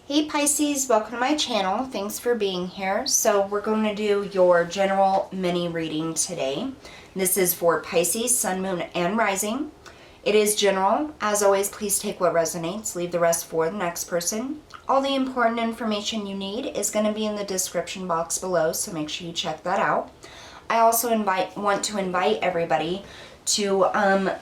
Hey Pisces, welcome to my channel. Thanks for being here. So we're going to do your general mini reading today. This is for Pisces, Sun, Moon, and Rising. It is general. As always, please take what resonates. Leave the rest for the next person. All the important information you need is going to be in the description box below, so make sure you check that out. I also want to invite everybody to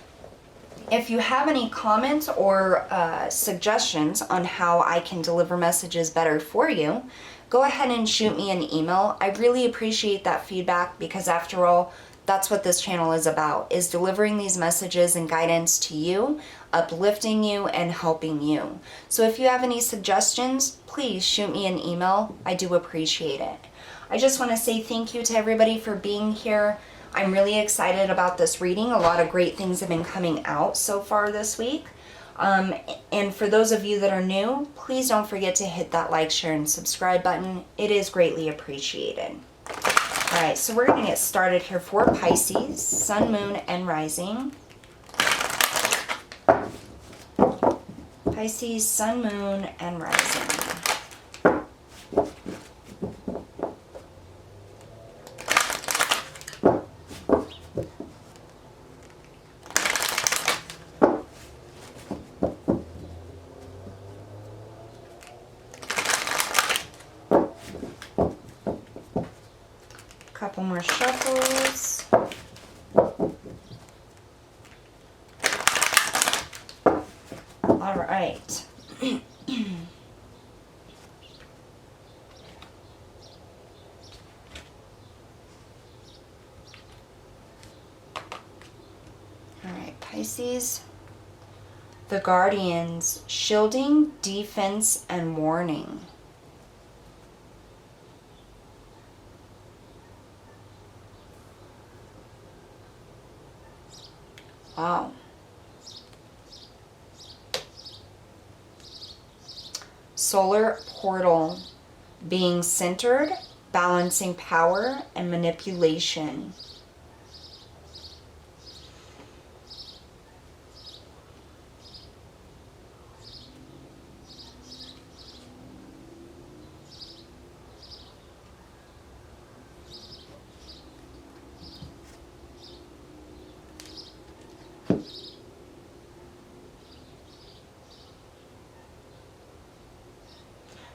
if you have any comments or suggestions on how I can deliver messages better for you, go ahead and shoot me an email. I really appreciate that feedback because after all, that's what this channel is about, is delivering these messages and guidance to you, uplifting you, and helping you. So if you have any suggestions, please shoot me an email. I do appreciate it. I just want to say thank you to everybody for being here. I'm really excited about this reading. A lot of great things have been coming out so far this week. And for those of you that are new, please don't forget to hit that like, share, and subscribe button. It is greatly appreciated. All right, so we're going to get started here for Pisces, Sun, Moon, and Rising. Pisces, Sun, Moon, and Rising. Couple more shuffles. All right. All right, Pisces. The Guardians, shielding, defense, and warning. Wow. Solar portal, being centered, balancing power and manipulation.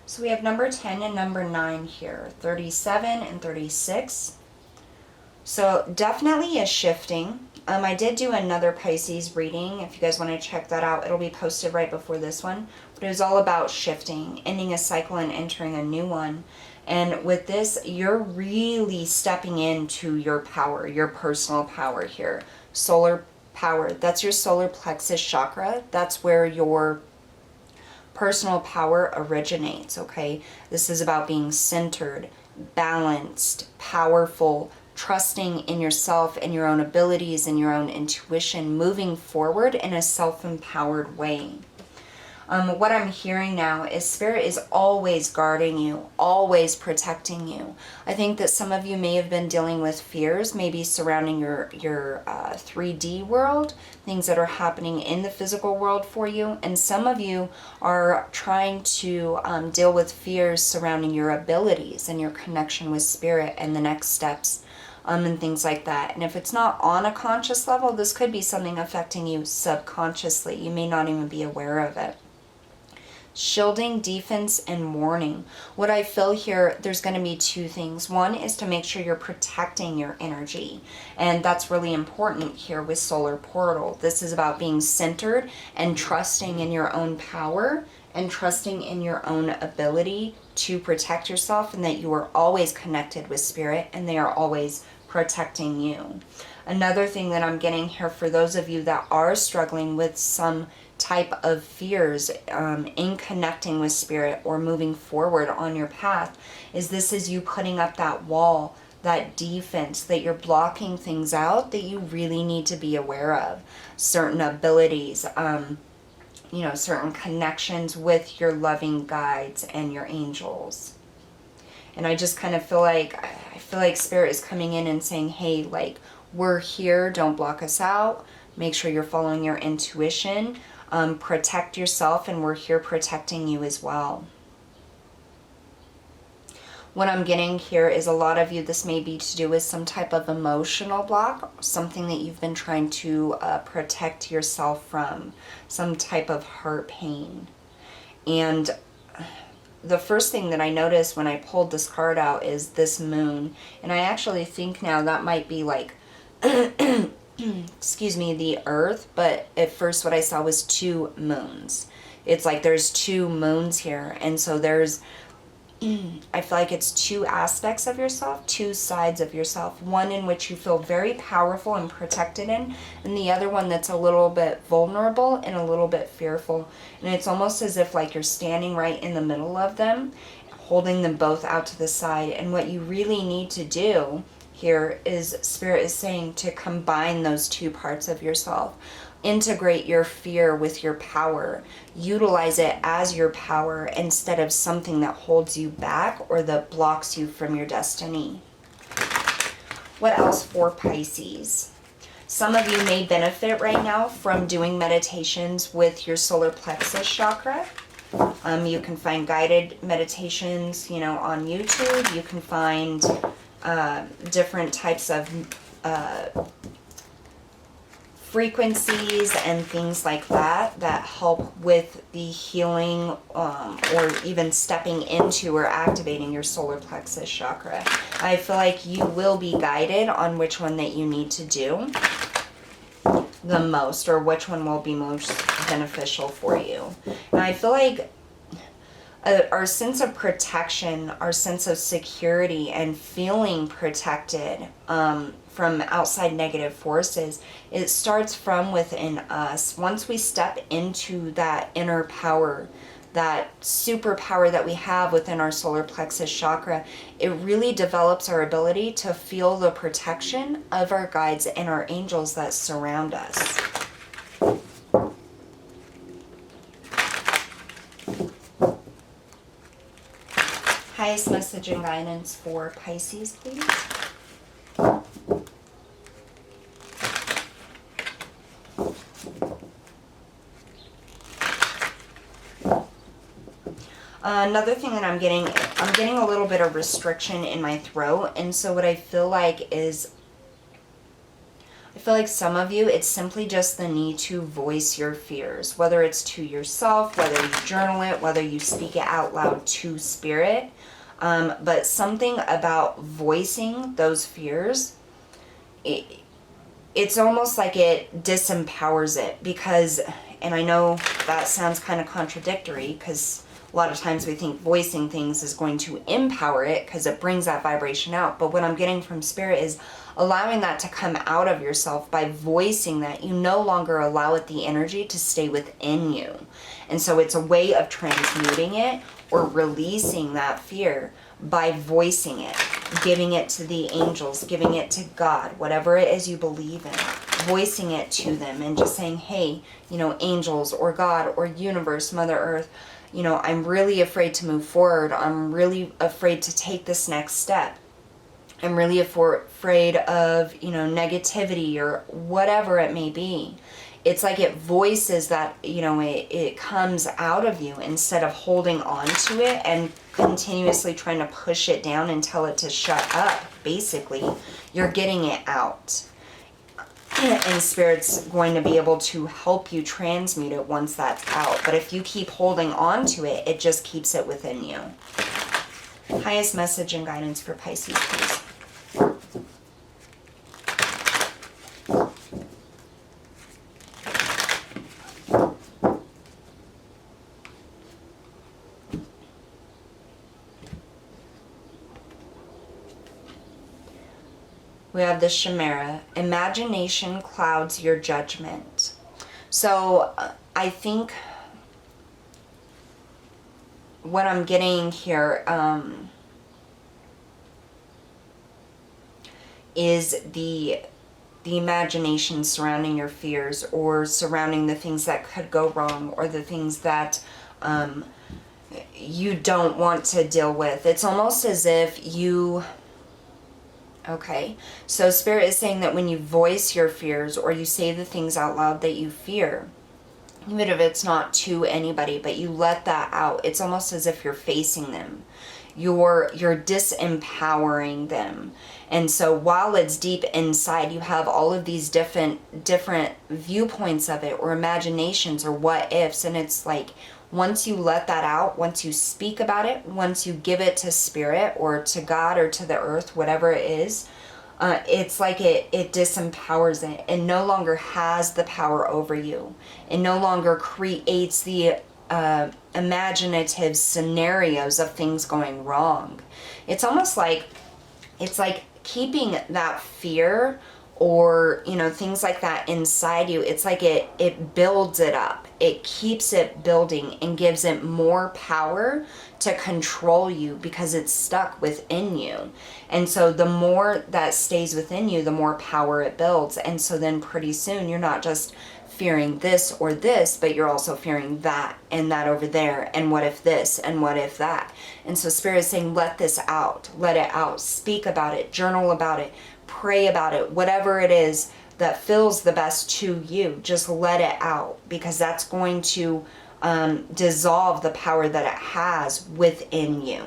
So we have number 10 and number 9 here, 37 and 36. So definitely a shifting. I did do another Pisces reading. If you guys want to check that out, it'll be posted right before this one. But it was all about shifting, ending a cycle and entering a new one. And with this, you're really stepping into your power, your personal power here. Solar power, that's your solar plexus chakra. That's where your personal power originates, okay? This is about being centered, balanced, powerful, trusting in yourself and your own abilities and your own intuition, moving forward in a self-empowered way. What I'm hearing now is Spirit is always guarding you, always protecting you. I think that some of you may have been dealing with fears, maybe surrounding your 3D world, things that are happening in the physical world for you. And some of you are trying to deal with fears surrounding your abilities and your connection with Spirit and the next steps. And things like that. And if it's not on a conscious level, this could be something affecting you subconsciously. You may not even be aware of it. Shielding, defense, and warning. What I feel here, there's going to be two things. One is to make sure you're protecting your energy. And that's really important here with Solar Portal. This is about being centered and trusting in your own power and trusting in your own ability to protect yourself, and that you are always connected with Spirit and they are always protecting you. Another thing that I'm getting here for those of you that are struggling with some type of fears in connecting with Spirit or moving forward on your path, is this is you putting up that wall, that defense, that you're blocking things out that you really need to be aware of. Certain abilities, you know, certain connections with your loving guides and your angels. And I just kind of feel like, Spirit is coming in and saying, hey, like, we're here, don't block us out. Make sure you're following your intuition. Protect yourself, and we're here protecting you as well. What I'm getting here is a lot of you, this may be to do with some type of emotional block, something that you've been trying to protect yourself from, some type of heart pain. And the first thing that I noticed when I pulled this card out is this moon. And I actually think now that might be like, excuse me, the earth. But at first what I saw was two moons. It's like there's two moons here. And so there's, I feel like it's two aspects of yourself, two sides of yourself. One in which you feel very powerful and protected in, and the other one that's a little bit vulnerable and a little bit fearful. And it's almost as if like you're standing right in the middle of them, holding them both out to the side. And what you really need to do here is, Spirit is saying, to combine those two parts of yourself. Integrate your fear with your power. Utilize it as your power instead of something that holds you back or that blocks you from your destiny. What else for Pisces? Some of you may benefit right now from doing meditations with your solar plexus chakra. You can find guided meditations, on YouTube. You can find different types of frequencies and things like that that help with the healing or even stepping into or activating your solar plexus chakra. I feel like you will be guided on which one that you need to do the most, or which one will be most beneficial for you. And I feel like our sense of protection, our sense of security and feeling protected from outside negative forces, it starts from within us. Once we step into that inner power, that superpower that we have within our solar plexus chakra, it really develops our ability to feel the protection of our guides and our angels that surround us. Highest message and guidance for Pisces, please. Another thing that I'm getting a little bit of restriction in my throat. And so what I feel like is, I feel like some of you, it's simply just the need to voice your fears, whether it's to yourself, whether you journal it, whether you speak it out loud to Spirit. But something about voicing those fears, it's almost like it disempowers it, because, and I know that sounds kind of contradictory, because a lot of times we think voicing things is going to empower it because it brings that vibration out. But what I'm getting from Spirit is allowing that to come out of yourself. By voicing that, you no longer allow it the energy to stay within you. And so it's a way of transmuting it or releasing that fear by voicing it, giving it to the angels, giving it to God, whatever it is you believe in, voicing it to them and just saying, hey, angels or God or universe, Mother Earth, I'm really afraid to move forward. I'm really afraid to take this next step. I'm really afraid of, negativity or whatever it may be. It's like it voices that, it comes out of you instead of holding on to it and continuously trying to push it down and tell it to shut up. Basically, you're getting it out. And Spirit's going to be able to help you transmute it once that's out. But if you keep holding on to it, it just keeps it within you. Highest message and guidance for Pisces, please. We have the Chimera. Imagination clouds your judgment. So I think what I'm getting here is the imagination surrounding your fears, or surrounding the things that could go wrong, or the things that you don't want to deal with. It's almost as if you... Okay, so Spirit is saying that when you voice your fears or you say the things out loud that you fear, even if it's not to anybody, but you let that out. It's almost as if you're facing them. You're disempowering them. And so while it's deep inside, you have all of these different viewpoints of it, or imaginations, or what ifs. And it's like, once you let that out, once you speak about it, once you give it to spirit or to God or to the earth, whatever it is, it's like it disempowers it. It no longer has the power over you. It no longer creates the imaginative scenarios of things going wrong. It's almost like, it's like keeping that fear, or things like that inside you. It's like it builds it up. It keeps it building and gives it more power to control you, because it's stuck within you. And so the more that stays within you, the more power it builds. And so then pretty soon you're not just fearing this or this, but you're also fearing that and that over there, and what if this and what if that. And so Spirit is saying, let this out, let it out, speak about it, journal about it, pray about it, whatever it is that feels the best to you, just let it out, because that's going to dissolve the power that it has within you.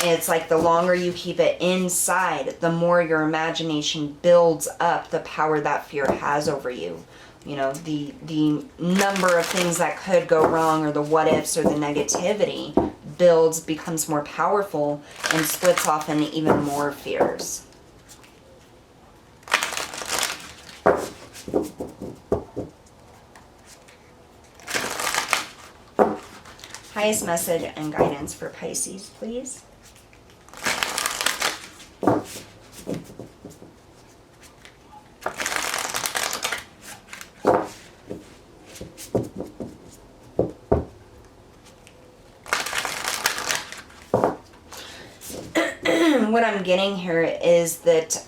It's like the longer you keep it inside, the more your imagination builds up the power that fear has over you. The number of things that could go wrong, or the what ifs, or the negativity builds, becomes more powerful, and splits off into even more fears. Highest message and guidance for Pisces, please. What I'm getting here is that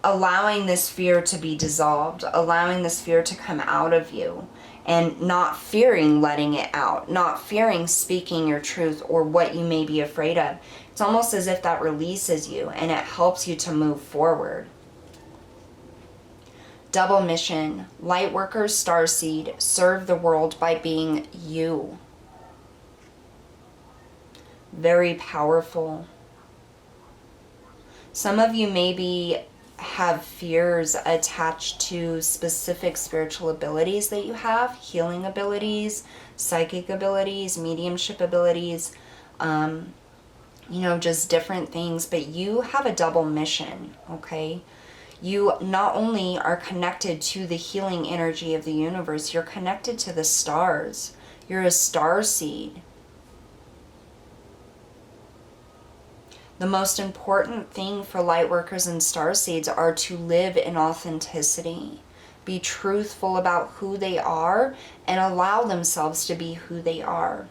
allowing this fear to be dissolved, allowing this fear to come out of you, and not fearing letting it out, not fearing speaking your truth or what you may be afraid of. It's almost as if that releases you and it helps you to move forward. Double mission, light workers, starseed, serve the world by being you. Very powerful. Some of you maybe have fears attached to specific spiritual abilities that you have, healing abilities, psychic abilities, mediumship abilities, just different things, but you have a double mission, okay? You not only are connected to the healing energy of the universe, you're connected to the stars. You're a star seed. The most important thing for light workers and starseeds are to live in authenticity, be truthful about who they are, and allow themselves to be who they are.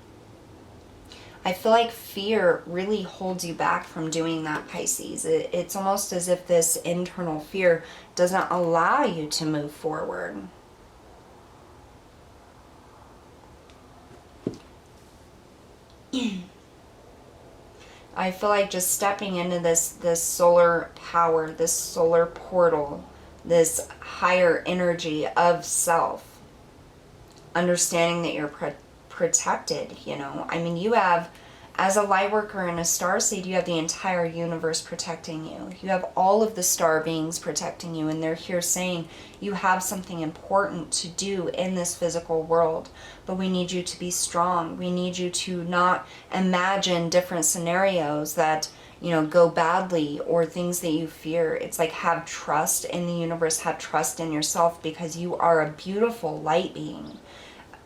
I feel like fear really holds you back from doing that, Pisces. It's almost as if this internal fear doesn't allow you to move forward. I feel like just stepping into this solar power, this solar portal, this higher energy of self, understanding that you're protected, I mean, you have, as a light worker and a starseed, you have the entire universe protecting you. You have all of the star beings protecting you, and they're here saying you have something important to do in this physical world, but we need you to be strong. We need you to not imagine different scenarios that, go badly, or things that you fear. It's like, have trust in the universe, have trust in yourself, because you are a beautiful light being.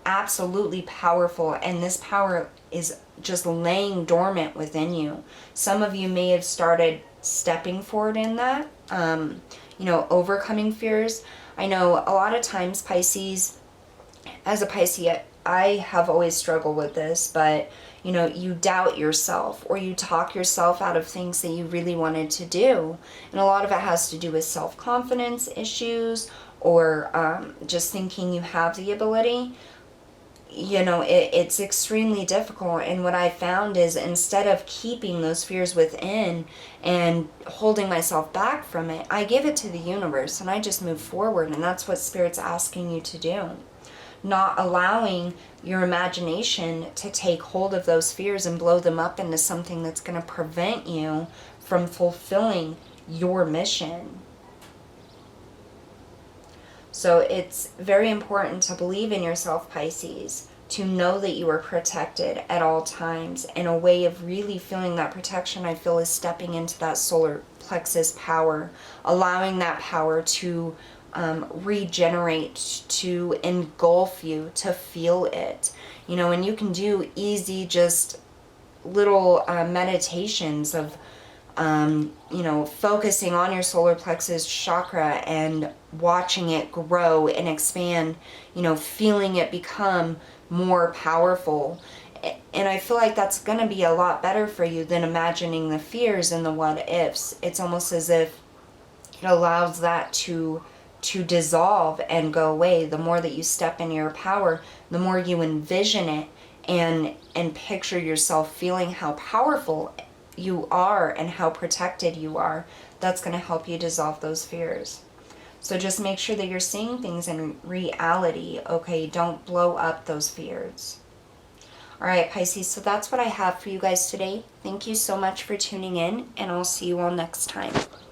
Absolutely powerful, and this power is just laying dormant within you. Some of you may have started stepping forward in that, overcoming fears. I know a lot of times Pisces, as a Pisces, I have always struggled with this, but you doubt yourself, or you talk yourself out of things that you really wanted to do, and a lot of it has to do with self-confidence issues, or just thinking you have the ability. you know, it's extremely difficult. And what I found is, instead of keeping those fears within and holding myself back from it, I give it to the universe and I just move forward. And that's what Spirit's asking you to do. Not allowing your imagination to take hold of those fears and blow them up into something that's going to prevent you from fulfilling your mission. So it's very important to believe in yourself, Pisces, to know that you are protected at all times. And a way of really feeling that protection, I feel, is stepping into that solar plexus power, allowing that power to regenerate, to engulf you, to feel it. You know, and you can do easy, just little meditations of you know, focusing on your solar plexus chakra and watching it grow and expand, you know, feeling it become more powerful. And I feel like that's going to be a lot better for you than imagining the fears and the what ifs. It's almost as if it allows that to dissolve and go away. The more that you step in your power, the more you envision it and picture yourself feeling how powerful you are and how protected you are. That's going to help you dissolve those fears. So just make sure that you're seeing things in reality, okay? Don't blow up those fears. All right, Pisces, so that's what I have for you guys today. Thank you so much for tuning in, and I'll see you all next time.